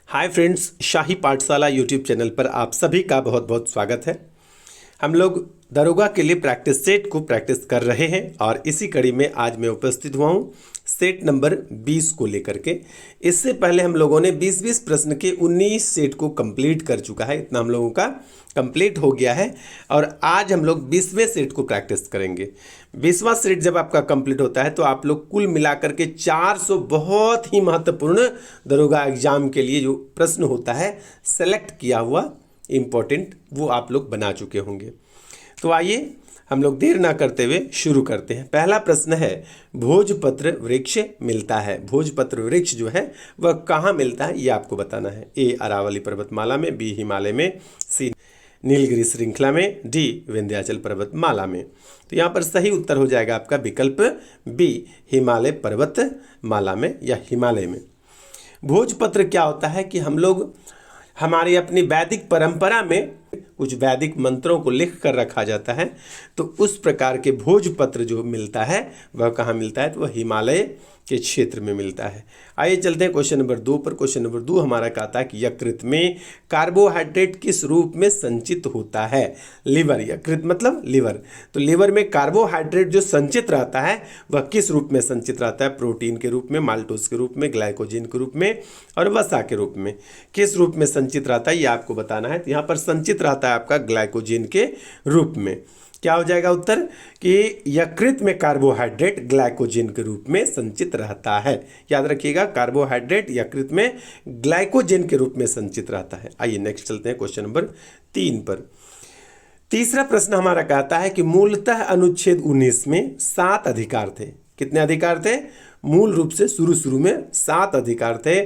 Hi friends, शाही पाठशाला YouTube channel पर आप सभी का बहुत बहुत स्वागत है। हम लोग दरोगा के लिए प्रैक्टिस सेट को प्रैक्टिस कर रहे हैं और इसी कड़ी में आज मैं उपस्थित हुआ हूँ सेट नंबर 20 को लेकर के। इससे पहले हम लोगों ने 20-20 प्रश्न के 19 सेट को कंप्लीट कर चुका है। इतना हम लोगों का कंप्लीट हो गया है और आज हम लोग 20वें सेट को प्रैक्टिस करेंगे। 20वां सेट जब आपका कंप्लीट होता है तो आप लोग कुल मिलाकर के 400 बहुत ही महत्वपूर्ण दरोगा एग्जाम के लिए जो प्रश्न होता है सेलेक्ट किया हुआ इम्पोर्टेंट, वो आप लोग बना चुके होंगे। तो आइए हम लोग देर ना करते हुए शुरू करते हैं। पहला प्रश्न है, भोजपत्र वृक्ष मिलता है। भोजपत्र वृक्ष जो है वह कहाँ मिलता है, ये आपको बताना है। ए अरावली पर्वतमाला में, बी हिमालय में, सी नीलगिरी श्रृंखला में, डी विंध्याचल पर्वतमाला में। तो यहाँ पर सही उत्तर हो जाएगा आपका विकल्प बी, हिमालय पर्वतमाला में या हिमालय में। भोजपत्र क्या होता है कि हम लोग हमारी अपनी वैदिक परंपरा में कुछ वैदिक मंत्रों को लिख कर रखा जाता है, तो उस प्रकार के भोजपत्र जो मिलता है वह कहाँ मिलता है, तो वह हिमालय के क्षेत्र में मिलता है। आइए चलते हैं क्वेश्चन नंबर 2 पर। क्वेश्चन नंबर 2 हमारा कहता है कि यकृत में कार्बोहाइड्रेट किस रूप में संचित होता है। लीवर, यकृत मतलब लीवर, तो लीवर में कार्बोहाइड्रेट जो संचित रहता है वह किस रूप में संचित रहता है। प्रोटीन के रूप में, माल्टोज के रूप में, ग्लाइकोजन के रूप में और वसा के रूप में। किस रूप में संचित रहता है ये आपको बताना है। तो यहाँ पर संचित रहता है आपका ग्लाइकोजन के रूप में। क्या हो जाएगा उत्तर कि यकृत में कार्बोहाइड्रेट ग्लाइकोजन के रूप में संचित रहता है। याद रखिएगा, कार्बोहाइड्रेट यकृत में ग्लाइकोजन के रूप में संचित रहता है। आइए नेक्स्ट चलते हैं क्वेश्चन नंबर 3 पर। तीसरा प्रश्न हमारा कहता है कि मूलतः अनुच्छेद 19 में 7 अधिकार थे। कितने अधिकार थे? मूल रूप से शुरू में 7 अधिकार थे,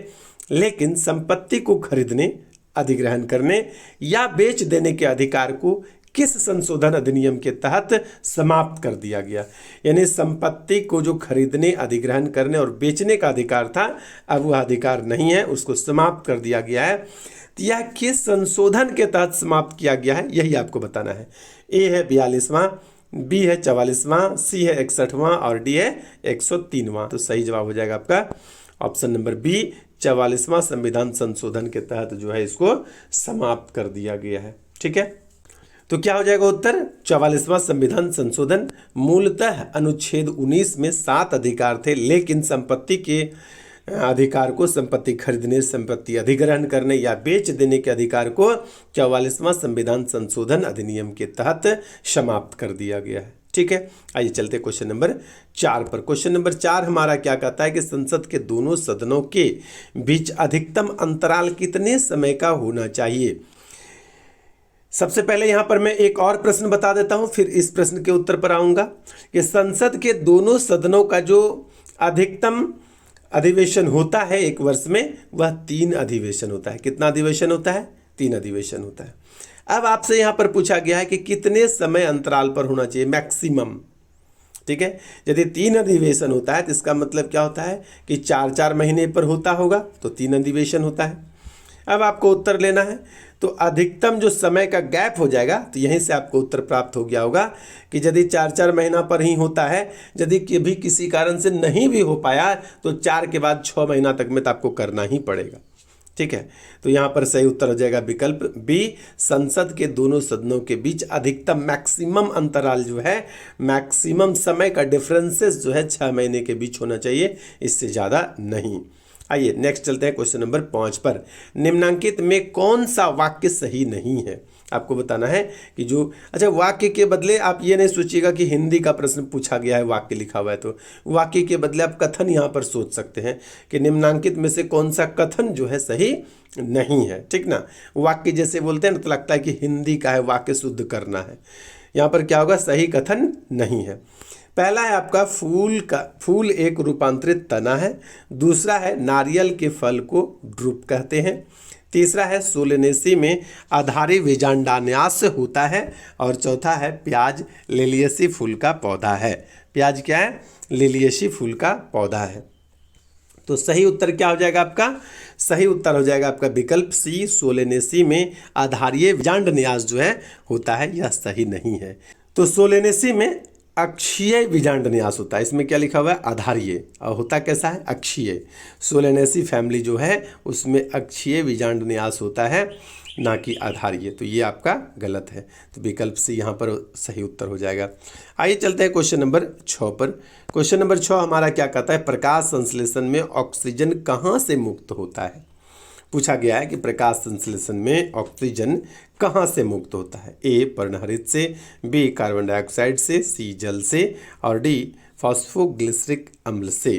लेकिन संपत्ति को खरीदने, अधिग्रहण करने या बेच देने के अधिकार को किस संशोधन अधिनियम के तहत समाप्त कर दिया गया। यानी संपत्ति को जो खरीदने, अधिग्रहण करने और बेचने का अधिकार था, अब वह अधिकार नहीं है, उसको समाप्त कर दिया गया है। तो यह किस संशोधन के तहत समाप्त किया गया है, यही आपको बताना है। ए है 42वां, बी है 44वां, सी है 61वां और डी है 103वां। तो सही जवाब हो जाएगा आपका ऑप्शन नंबर बी, 44वां संविधान संशोधन के तहत जो है इसको समाप्त कर दिया गया है। ठीक है, तो क्या हो जाएगा उत्तर? 44वां संविधान संशोधन। मूलतः अनुच्छेद 19 में 7 अधिकार थे, लेकिन संपत्ति के अधिकार को, संपत्ति खरीदने, संपत्ति अधिग्रहण करने या बेच देने के अधिकार को 44वां संविधान संशोधन अधिनियम के तहत समाप्त कर दिया गया है। ठीक है, आइए चलते क्वेश्चन नंबर 4 पर। क्वेश्चन नंबर 4 हमारा क्या कहता है कि संसद के दोनों सदनों के बीच अधिकतम अंतराल कितने समय का होना चाहिए। सबसे पहले यहां पर मैं एक और प्रश्न बता देता हूं, फिर इस प्रश्न के उत्तर पर आऊंगा कि संसद के दोनों सदनों का जो अधिकतम अधिवेशन होता है एक वर्ष में, वह 3 अधिवेशन होता है। कितना अधिवेशन होता है? 3 अधिवेशन होता है। अब आपसे यहां पर पूछा गया है कि कितने समय अंतराल पर होना चाहिए मैक्सिमम। ठीक है, यदि 3 अधिवेशन होता है तो इसका मतलब क्या होता है कि 4-4 महीने पर होता होगा, तो 3 अधिवेशन होता है। अब आपको उत्तर लेना है, तो अधिकतम जो समय का गैप हो जाएगा, तो यहीं से आपको उत्तर प्राप्त हो गया होगा कि यदि 4-4 महीना पर ही होता है, यदि कभी किसी कारण से नहीं भी हो पाया तो 4 के बाद 6 महीना तक में तो आपको करना ही पड़ेगा। ठीक है, तो यहाँ पर सही उत्तर हो जाएगा विकल्प बी, संसद के दोनों सदनों के बीच अधिकतम मैक्सिमम अंतराल जो है, मैक्सिमम समय का डिफरेंसेस जो है 6 महीने के बीच होना चाहिए, इससे ज़्यादा नहीं। आइए नेक्स्ट चलते हैं क्वेश्चन नंबर 5 पर। निम्नांकित में कौन सा वाक्य सही नहीं है, आपको बताना है कि जो, अच्छा वाक्य के बदले आप ये नहीं सोचिएगा कि हिंदी का प्रश्न पूछा गया है, वाक्य लिखा हुआ है, तो वाक्य के बदले आप कथन यहाँ पर सोच सकते हैं कि निम्नांकित में से कौन सा कथन जो है सही नहीं है। ठीक ना, वाक्य जैसे बोलते हैं ना तो लगता है कि हिंदी का है, वाक्य शुद्ध करना है। यहाँ पर क्या होगा? सही कथन नहीं है। पहला है आपका फूल एक रूपांतरित तना है। दूसरा है नारियल के फल को ड्रूप कहते हैं। तीसरा है सोलेनेसी में आधारी विजांडान्यास होता है। और चौथा है प्याज लिलियेसी फूल का पौधा है। प्याज क्या है? लिलियेसी फूल का पौधा है। तो सही उत्तर क्या हो जाएगा आपका? सही उत्तर हो जाएगा आपका विकल्प सी, सोलेनेसी में आधारीय विजांडान्यास जो है होता है, यह सही नहीं है। तो सोलेनेसी में अक्षीय बीजांड न्यास होता है। इसमें क्या लिखा हुआ है? आधारीय। और होता कैसा है? अक्षीय। सोलेनेसी फैमिली जो है उसमें अक्षीय बीजांड न्यास होता है, ना कि आधारीय। तो ये आपका गलत है, तो विकल्प से यहाँ पर सही उत्तर हो जाएगा। आइए चलते हैं क्वेश्चन नंबर 6 पर। क्वेश्चन नंबर 6 हमारा क्या कहता है? प्रकाश संश्लेषण में ऑक्सीजन कहाँ से मुक्त होता है? पूछा गया है कि प्रकाश संश्लेषण में ऑक्सीजन कहाँ से मुक्त होता है? ए पर्णहरित से, बी कार्बन डाइऑक्साइड से, सी जल से, और डी फॉस्फोग्लिसरिक अम्ल से।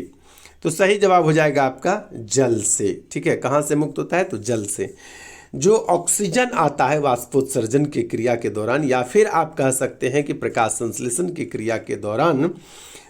तो सही जवाब हो जाएगा आपका जल से। ठीक है, कहाँ से मुक्त होता है? तो जल से। जो ऑक्सीजन आता है वाष्पोत्सर्जन की क्रिया के दौरान, या फिर आप कह सकते हैं कि प्रकाश संश्लेषण की क्रिया के दौरान,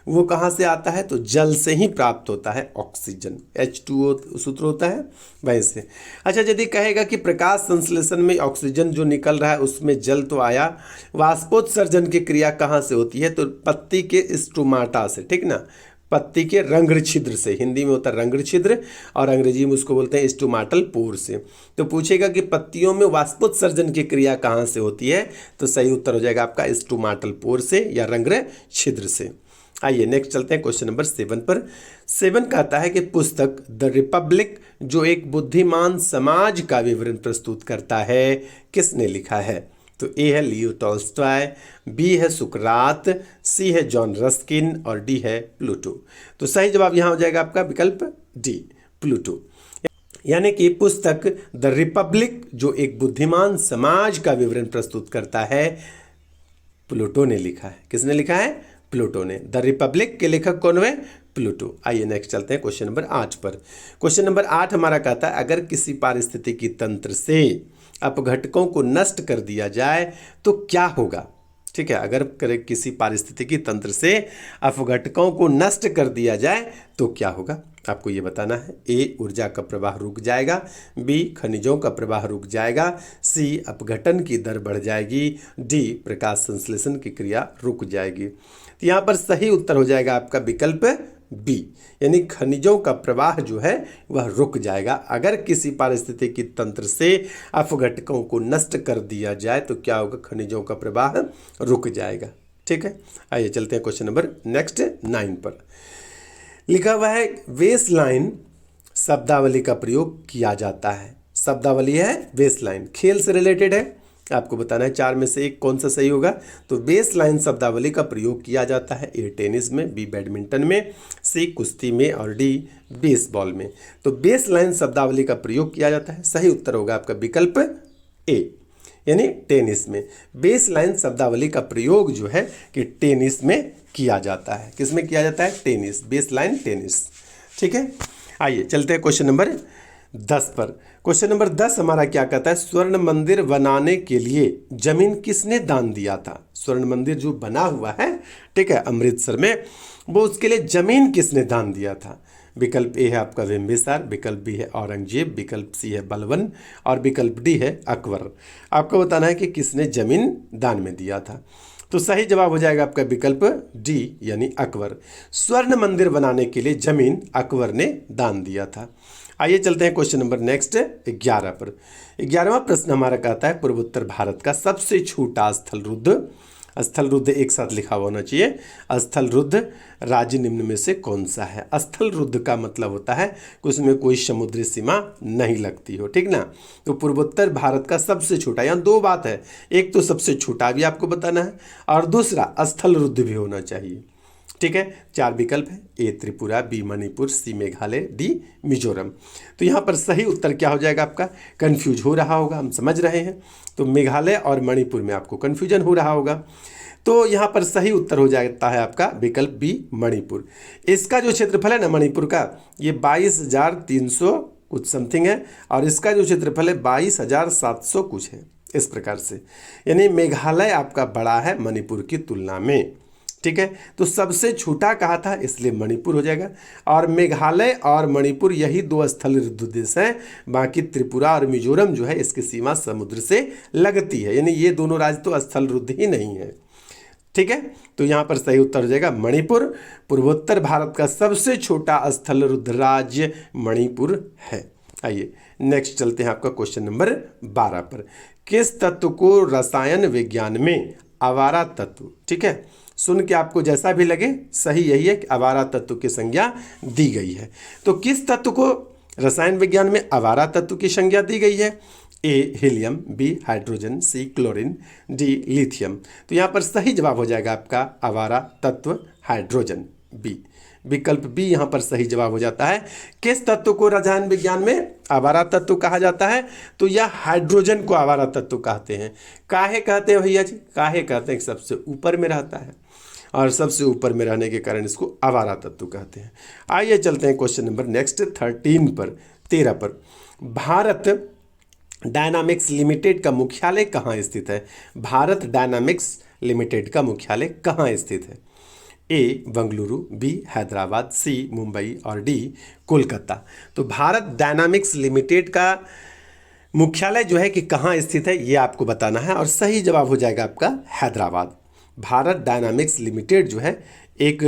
वो कहाँ से आता है? तो जल से ही प्राप्त होता है ऑक्सीजन। H2O सूत्र होता है वैसे। अच्छा, यदि कहेगा कि प्रकाश संश्लेषण में ऑक्सीजन जो निकल रहा है उसमें जल तो आया, वाष्पोत्सर्जन की क्रिया कहाँ से होती है? तो पत्ती के स्टोमाटा से। ठीक ना, पत्ती के रंध्र छिद्र से। हिंदी में होता है रंध्र छिद्र और अंग्रेजी में उसको बोलते हैं स्टोमाटल पोर से। तो पूछेगा कि पत्तियों में वाष्पोत्सर्जन की क्रिया कहाँ से होती है? तो सही उत्तर हो जाएगा आपका स्टोमाटल पोर से या रंध्र छिद्र से। आइए नेक्स्ट चलते हैं क्वेश्चन नंबर 7 पर। 7 कहता है कि पुस्तक द रिपब्लिक जो एक बुद्धिमान समाज का विवरण प्रस्तुत करता है, किसने लिखा है? तो ए है लियो टॉल्स्टॉय, बी है सुकरात, सी है जॉन रस्किन, और डी है प्लूटो। तो सही जवाब यहाँ हो जाएगा आपका विकल्प डी, प्लूटो। यानी कि पुस्तक द रिपब्लिक जो एक बुद्धिमान समाज का विवरण प्रस्तुत करता है, प्लूटो ने लिखा है। किसने लिखा है? प्लूटो ने। द रिपब्लिक के लेखक कौन हुए? प्लूटो। आइए नेक्स्ट चलते हैं क्वेश्चन नंबर 8 पर। क्वेश्चन नंबर 8 हमारा कहता है अगर किसी पारिस्थितिकी तंत्र से अपघटकों को नष्ट कर दिया जाए तो क्या होगा? ठीक है, अगर किसी पारिस्थितिकी तंत्र से अपघटकों को नष्ट कर दिया जाए तो क्या होगा? आपको ये बताना है। ए ऊर्जा का प्रवाह रुक जाएगा, बी खनिजों का प्रवाह रुक जाएगा, सी अपघटन की दर बढ़ जाएगी, डी प्रकाश संश्लेषण की क्रिया रुक जाएगी। तो यहाँ पर सही उत्तर हो जाएगा आपका विकल्प बी, यानी खनिजों का प्रवाह जो है वह रुक जाएगा। अगर किसी पारिस्थितिकी तंत्र से अपघटकों को नष्ट कर दिया जाए तो क्या होगा? खनिजों का प्रवाह रुक जाएगा। ठीक है, आइए चलते हैं क्वेश्चन नंबर नेक्स्ट 9 पर। लिखा हुआ है वेसलाइन शब्दावली का प्रयोग किया जाता है। शब्दावली है वेसलाइन, खेल से रिलेटेड है। आपको बताना है 4 में से एक कौन सा सही होगा। तो बेसलाइन शब्दावली का प्रयोग किया जाता है ए टेनिस में, बी बैडमिंटन में, सी कुश्ती में, और डी बेसबॉल में। तो बेसलाइन शब्दावली का प्रयोग किया जाता है, सही उत्तर होगा आपका विकल्प ए, यानी टेनिस में। बेसलाइन शब्दावली का प्रयोग जो है कि टेनिस में किया जाता है। किस में किया जाता है? Tennis, baseline tennis. ठीक है, आइए चलते हैं क्वेश्चन नंबर 10 पर। क्वेश्चन नंबर 10 हमारा क्या कहता है? स्वर्ण मंदिर बनाने के लिए जमीन किसने दान दिया था? स्वर्ण मंदिर जो बना हुआ है, ठीक है, अमृतसर में, वो उसके लिए जमीन किसने दान दिया था? विकल्प ए है आपका बिम्बिसार, विकल्प बी है औरंगजेब, विकल्प सी है बलबन, और विकल्प डी है अकबर। आपको बताना है कि किसने जमीन दान में दिया था। तो सही जवाब हो जाएगा आपका विकल्प डी, यानी अकबर। स्वर्ण मंदिर बनाने के लिए जमीन अकबर ने दान दिया था। आइए चलते हैं क्वेश्चन नंबर नेक्स्ट 11 पर। 11वां प्रश्न हमारा कहता है पूर्वोत्तर भारत का सबसे छोटा स्थल रुद्ध एक साथ लिखा हुआ होना चाहिए। स्थल रुद्ध राज्य निम्न में से कौन सा है? स्थल रुद्ध का मतलब होता है कि उसमें कोई समुद्री सीमा नहीं लगती हो। ठीक ना, तो पूर्वोत्तर भारत का सबसे छोटा, यहाँ 2 बात है, एक तो सबसे छोटा भी आपको बताना है और दूसरा स्थल रुद्ध भी होना चाहिए। ठीक है, 4 विकल्प है, ए त्रिपुरा, बी मणिपुर, सी मेघालय, डी मिजोरम। तो यहाँ पर सही उत्तर क्या हो जाएगा आपका? कंफ्यूज हो रहा होगा, हम समझ रहे हैं। तो मेघालय और मणिपुर में आपको कंफ्यूजन हो रहा होगा, तो यहाँ पर सही उत्तर हो जाता है आपका विकल्प बी मणिपुर। इसका जो क्षेत्रफल है ना मणिपुर का, ये 22,300 कुछ समथिंग है, और इसका जो क्षेत्रफल है 22,700 कुछ है, इस प्रकार से। यानी मेघालय आपका बड़ा है मणिपुर की तुलना में। ठीक है, तो सबसे छोटा कहा था इसलिए मणिपुर हो जाएगा। और मेघालय और मणिपुर यही 2 स्थल रुद्ध देश हैं, बाकी त्रिपुरा और मिजोरम जो है इसकी सीमा समुद्र से लगती है, यानी ये दोनों राज्य तो स्थल रुद्ध ही नहीं है। ठीक है, तो यहाँ पर सही उत्तर हो जाएगा मणिपुर। पूर्वोत्तर भारत का सबसे छोटा स्थल रुद्ध राज्य मणिपुर है। आइए नेक्स्ट चलते हैं आपका क्वेश्चन नंबर 12 पर। किस तत्व को रसायन विज्ञान में आवारा तत्व, ठीक है, सुन के आपको जैसा भी लगे, सही यही है कि आवारा तत्व की संज्ञा दी गई है। तो किस तत्व को रसायन विज्ञान में आवारा तत्व की संज्ञा दी गई है? ए हीलियम, बी हाइड्रोजन, सी क्लोरीन, डी लिथियम। तो यहाँ पर सही जवाब हो जाएगा आपका आवारा तत्व हाइड्रोजन, बी। विकल्प बी यहाँ पर सही जवाब हो जाता है। किस तत्व को रसायन विज्ञान में आवारा तत्व कहा जाता है? तो यह हाइड्रोजन को आवारा तत्व कहते हैं। काहे कहते हैं भैया जी? काहे कहते हैं कि सबसे ऊपर में रहता है और सबसे ऊपर में रहने के कारण इसको आवारा तत्व कहते हैं। आइए चलते हैं क्वेश्चन नंबर नेक्स्ट 13 पर। भारत डायनामिक्स लिमिटेड का मुख्यालय कहाँ स्थित है? भारत डायनामिक्स लिमिटेड का मुख्यालय कहाँ स्थित है? ए बंगलुरु, बी हैदराबाद, सी मुंबई और डी कोलकाता। तो भारत डायनामिक्स लिमिटेड का मुख्यालय जो है कि कहाँ स्थित है ये आपको बताना है और सही जवाब हो जाएगा आपका हैदराबाद। भारत डायनामिक्स लिमिटेड जो है एक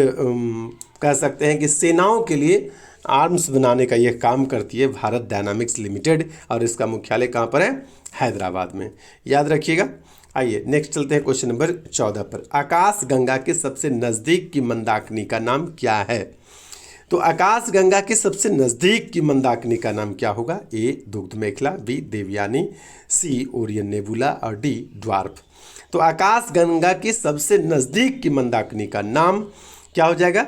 कह सकते हैं कि सेनाओं के लिए आर्म्स बनाने का यह काम करती है भारत डायनामिक्स लिमिटेड, और इसका मुख्यालय कहाँ पर है? हैदराबाद में। याद रखिएगा। आइए नेक्स्ट चलते हैं क्वेश्चन नंबर 14 पर। आकाश गंगा के सबसे नज़दीक की मंदाकिनी का नाम क्या है? तो आकाश गंगा के सबसे नज़दीक की मंदाकिनी का नाम क्या होगा? ए दुग्ध मेखला, बी देवयानी, सी ओरियन नेबुला और डी ड्वार्फ। तो आकाश गंगा के सबसे नज़दीक की मंदाकिनी का नाम क्या हो जाएगा?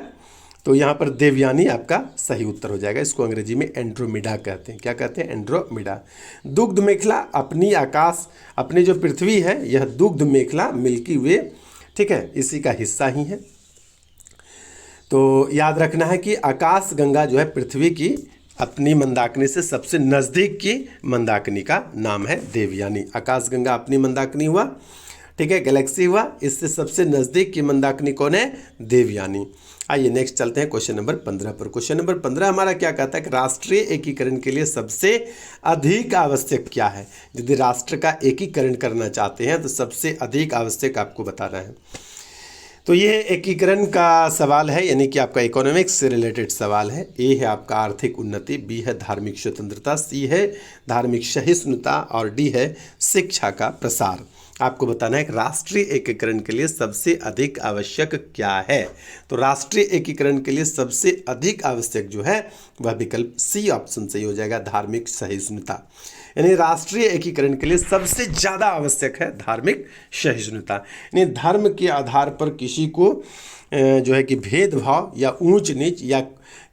तो यहाँ पर देवयानी आपका सही उत्तर हो जाएगा। इसको अंग्रेजी में एंड्रोमिडा कहते हैं। क्या कहते हैं? एंड्रोमिडा। दुग्ध मेखला अपनी जो पृथ्वी है यह दुग्ध मेखला मिल्की वे, ठीक है, इसी का हिस्सा ही है। तो याद रखना है कि आकाश गंगा जो है पृथ्वी की अपनी मंदाकिनी से सबसे नज़दीक की मंदाकिनी का नाम है देवयानी। आकाश गंगा अपनी मंदाकिनी हुआ, ठीक है, गैलेक्सी हुआ, इससे सबसे नज़दीक की मंदाकिनी कौन है? देवयानी। आइए नेक्स्ट चलते हैं क्वेश्चन नंबर 15 पर। क्वेश्चन नंबर 15 हमारा क्या कहता है कि राष्ट्रीय एकीकरण के लिए सबसे अधिक आवश्यक क्या है? यदि राष्ट्र का एकीकरण करना चाहते हैं तो सबसे अधिक आवश्यक आपको बताना है। तो यह एकीकरण का सवाल है, यानी कि आपका इकोनॉमिक्स से रिलेटेड सवाल है। ए है आपका आर्थिक उन्नति, बी है धार्मिक स्वतंत्रता, सी है धार्मिक सहिष्णुता और डी है शिक्षा का प्रसार। आपको बताना है कि राष्ट्रीय एकीकरण के लिए सबसे अधिक आवश्यक क्या है? तो राष्ट्रीय एकीकरण के लिए सबसे अधिक आवश्यक जो है वह विकल्प सी ऑप्शन सही हो जाएगा, धार्मिक सहिष्णुता। यानी राष्ट्रीय एकीकरण के लिए सबसे ज़्यादा आवश्यक है धार्मिक सहिष्णुता। यानी धर्म के आधार पर किसी को जो है कि भेदभाव या ऊंच नीच या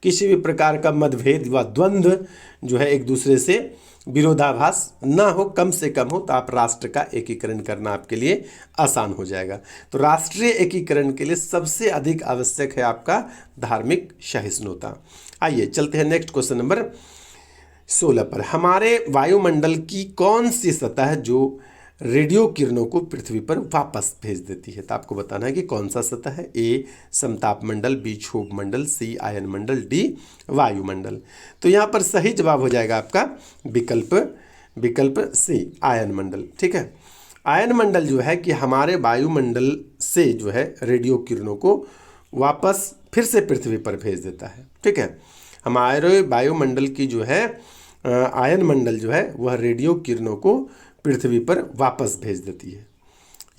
किसी भी प्रकार का मतभेद व द्वंद्व जो है एक दूसरे से विरोधाभास ना हो, कम से कम हो, तो आप राष्ट्र का एकीकरण करना आपके लिए आसान हो जाएगा। तो राष्ट्रीय एकीकरण के लिए सबसे अधिक आवश्यक है आपका धार्मिक सहिष्णुता। आइए चलते हैं नेक्स्ट क्वेश्चन नंबर 16 पर। हमारे वायुमंडल की कौन सी सतह है जो रेडियो किरणों को पृथ्वी पर वापस भेज देती है? तो आपको बताना है कि कौन सा सतह है। ए समताप मंडल, बी क्षोभ मंडल, सी आयन मंडल, डी वायुमंडल। तो यहाँ पर सही जवाब हो जाएगा आपका विकल्प सी आयन मंडल, ठीक है। आयन मंडल जो है कि हमारे वायुमंडल से जो है रेडियो किरणों को वापस फिर से पृथ्वी पर भेज देता है, ठीक है। हमारे वायुमंडल की जो है आयन मंडल जो है वह रेडियो किरणों को पृथ्वी पर वापस भेज देती है।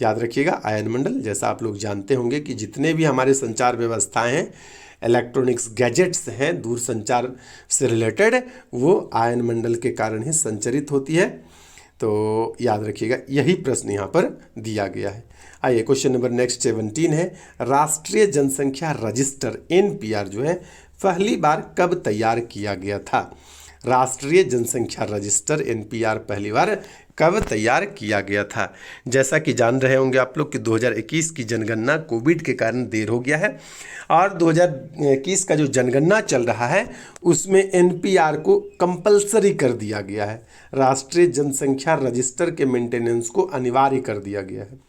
याद रखिएगा आयन मंडल, जैसा आप लोग जानते होंगे कि जितने भी हमारे संचार व्यवस्थाएं हैं, इलेक्ट्रॉनिक्स गैजेट्स हैं दूर संचार से रिलेटेड, वो आयन मंडल के कारण ही संचरित होती है। तो याद रखिएगा यही प्रश्न यहाँ पर दिया गया है। आइए क्वेश्चन नंबर नेक्स्ट 17 है। राष्ट्रीय जनसंख्या रजिस्टर NPR जो है पहली बार कब तैयार किया गया था? राष्ट्रीय जनसंख्या रजिस्टर NPR पहली बार कब तैयार किया गया था? जैसा कि जान रहे होंगे आप लोग कि 2021 की जनगणना कोविड के कारण देर हो गया है और 2021 का जो जनगणना चल रहा है उसमें NPR को कंपलसरी कर दिया गया है। राष्ट्रीय जनसंख्या रजिस्टर के मेंटेनेंस को अनिवार्य कर दिया गया है।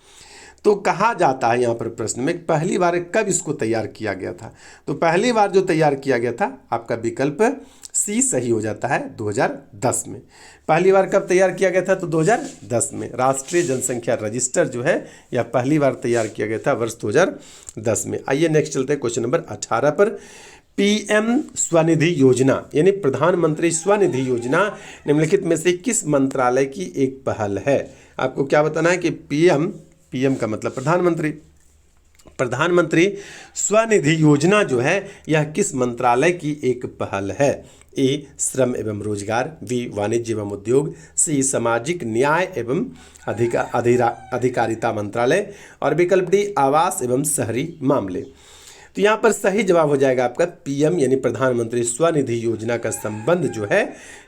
तो कहा जाता है यहाँ पर प्रश्न में पहली बार कब इसको तैयार किया गया था? तो पहली बार जो तैयार किया गया था आपका विकल्प सी सही हो जाता है 2010 में। पहली बार कब तैयार किया गया था? तो 2010 में राष्ट्रीय जनसंख्या रजिस्टर जो है यह पहली बार तैयार किया गया था वर्ष 2010 में। आइए नेक्स्ट चलते हैं क्वेश्चन नंबर 18 पर। PM स्वनिधि योजना यानी प्रधानमंत्री स्वनिधि योजना निम्नलिखित में से किस मंत्रालय की एक पहल है? आपको क्या बताना है कि PM का मतलब प्रधानमंत्री, प्रधानमंत्री स्वनिधि योजना जो है यह किस मंत्रालय की एक पहल है? ए श्रम एवं रोजगार, बी वाणिज्य एवं उद्योग, सी सामाजिक न्याय एवं अधिकारिता मंत्रालय और विकल्प डी आवास एवं शहरी मामले। तो यहाँ पर सही जवाब हो जाएगा आपका पीएम यानी प्रधानमंत्री स्वनिधि योजना का संबंध जो है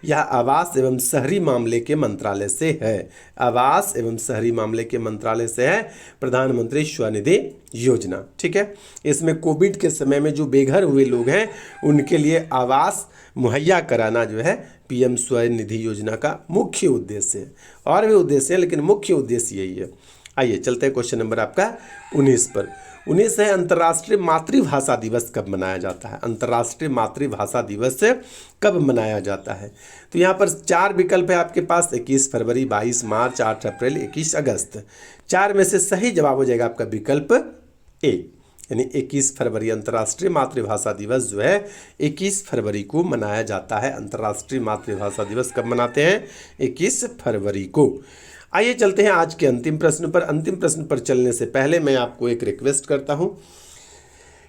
यह आवास एवं शहरी मामले के मंत्रालय से है। आवास एवं शहरी मामले के मंत्रालय से है प्रधानमंत्री स्वनिधि योजना। ठीक है, इसमें कोविड के समय में जो बेघर हुए लोग हैं उनके लिए आवास मुहैया कराना जो है पीएम स्वनिधि योजना का मुख्य उद्देश्य है। और भी उद्देश्य है लेकिन मुख्य उद्देश्य यही है। आइए चलते हैं क्वेश्चन नंबर आपका 19 पर। 19 है अंतर्राष्ट्रीय मातृभाषा दिवस कब मनाया जाता है? अंतर्राष्ट्रीय मातृभाषा दिवस कब मनाया जाता है? तो यहाँ पर 4 विकल्प है आपके पास, 21 फरवरी, 22 मार्च, 8 अप्रैल, 21 अगस्त। 4 में से सही जवाब हो जाएगा आपका विकल्प ए यानी 21 फरवरी। अंतर्राष्ट्रीय मातृभाषा दिवस जो है 21 फरवरी को मनाया जाता है। अंतर्राष्ट्रीय मातृभाषा दिवस कब मनाते हैं? 21 फरवरी को। आइए चलते हैं आज के अंतिम प्रश्न पर। अंतिम प्रश्न पर चलने से पहले मैं आपको एक रिक्वेस्ट करता हूं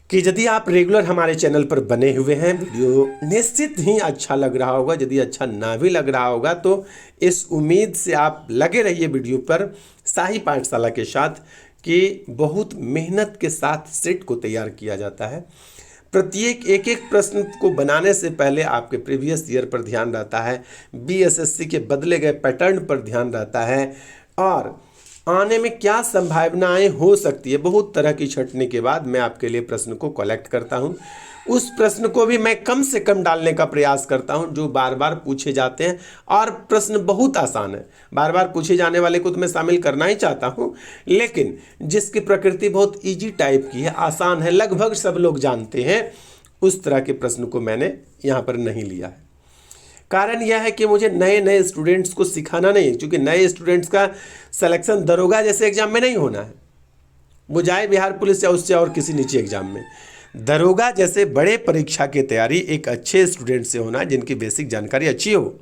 कि यदि आप रेगुलर हमारे चैनल पर बने हुए हैं, वीडियो निश्चित ही अच्छा लग रहा होगा। यदि अच्छा ना भी लग रहा होगा तो इस उम्मीद से आप लगे रहिए वीडियो पर शाही पाठशाला के साथ कि बहुत मेहनत के साथ सेट को तैयार किया जाता है। प्रत्येक एक प्रश्न को बनाने से पहले आपके प्रीवियस ईयर पर ध्यान रहता है, बीएसएससी के बदले गए पैटर्न पर ध्यान रहता है और आने में क्या संभावनाएं हो सकती है। बहुत तरह की छंटनी के बाद मैं आपके लिए प्रश्न को कलेक्ट करता हूं। उस प्रश्न को भी मैं कम से कम डालने का प्रयास करता हूं जो बार बार पूछे जाते हैं और प्रश्न बहुत आसान है। बार बार पूछे जाने वाले को तो मैं शामिल करना ही चाहता हूं, लेकिन जिसकी प्रकृति बहुत इजी टाइप की है, आसान है, लगभग सब लोग जानते हैं, उस तरह के प्रश्न को मैंने यहाँ पर नहीं लिया है। कारण यह है कि मुझे नए नए स्टूडेंट्स को सिखाना नहीं है, क्योंकि नए स्टूडेंट्स का सिलेक्शन दरोगा जैसे एग्जाम में नहीं होना है, वो जाए बिहार पुलिस या उससे और किसी नीचे एग्जाम में। दरोगा जैसे बड़े परीक्षा की तैयारी एक अच्छे स्टूडेंट से होना जिनकी बेसिक जानकारी अच्छी हो।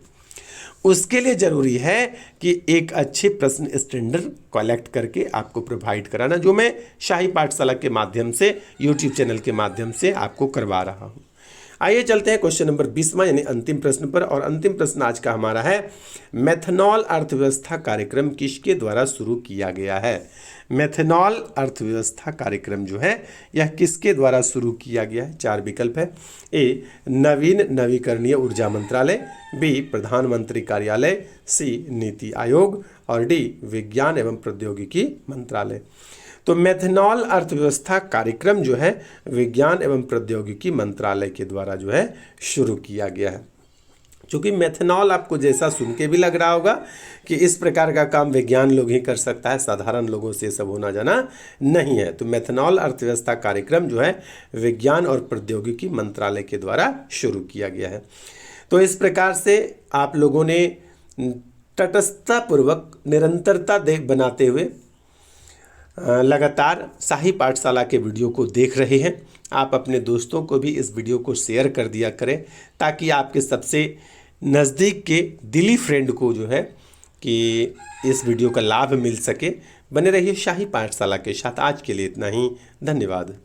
उसके लिए ज़रूरी है कि एक अच्छे प्रश्न स्टैंडर्ड कलेक्ट करके आपको प्रोवाइड कराना, जो मैं शाही पाठशाला के माध्यम से यूट्यूब चैनल के माध्यम से आपको करवा रहा हूँ। आइए चलते हैं क्वेश्चन नंबर 20वां यानी अंतिम प्रश्न पर। और अंतिम प्रश्न आज का हमारा है, मेथनॉल अर्थव्यवस्था कार्यक्रम किसके द्वारा शुरू किया गया है? मेथनॉल अर्थव्यवस्था कार्यक्रम जो है यह किसके द्वारा शुरू किया गया है? 4 विकल्प है। ए नवीन नवीकरणीय ऊर्जा मंत्रालय, बी प्रधानमंत्री कार्यालय, सी नीति आयोग और डी विज्ञान एवं प्रौद्योगिकी मंत्रालय। तो मेथनॉल अर्थव्यवस्था कार्यक्रम जो है विज्ञान एवं प्रौद्योगिकी मंत्रालय के द्वारा जो है शुरू किया गया है। क्योंकि मेथनॉल आपको जैसा सुन के भी लग रहा होगा कि इस प्रकार का काम विज्ञान लोग ही कर सकता है, साधारण लोगों से सब होना जाना नहीं है। तो मेथनॉल अर्थव्यवस्था कार्यक्रम जो है विज्ञान और प्रौद्योगिकी मंत्रालय के द्वारा शुरू किया गया है। तो इस प्रकार से आप लोगों ने तटस्थतापूर्वक निरंतरता बनाते हुए लगातार शाही पाठशाला के वीडियो को देख रहे हैं। आप अपने दोस्तों को भी इस वीडियो को शेयर कर दिया करें ताकि आपके सबसे नज़दीक के दिली फ्रेंड को जो है कि इस वीडियो का लाभ मिल सके। बने रहिए शाही पाठशाला के साथ। आज के लिए इतना ही, धन्यवाद।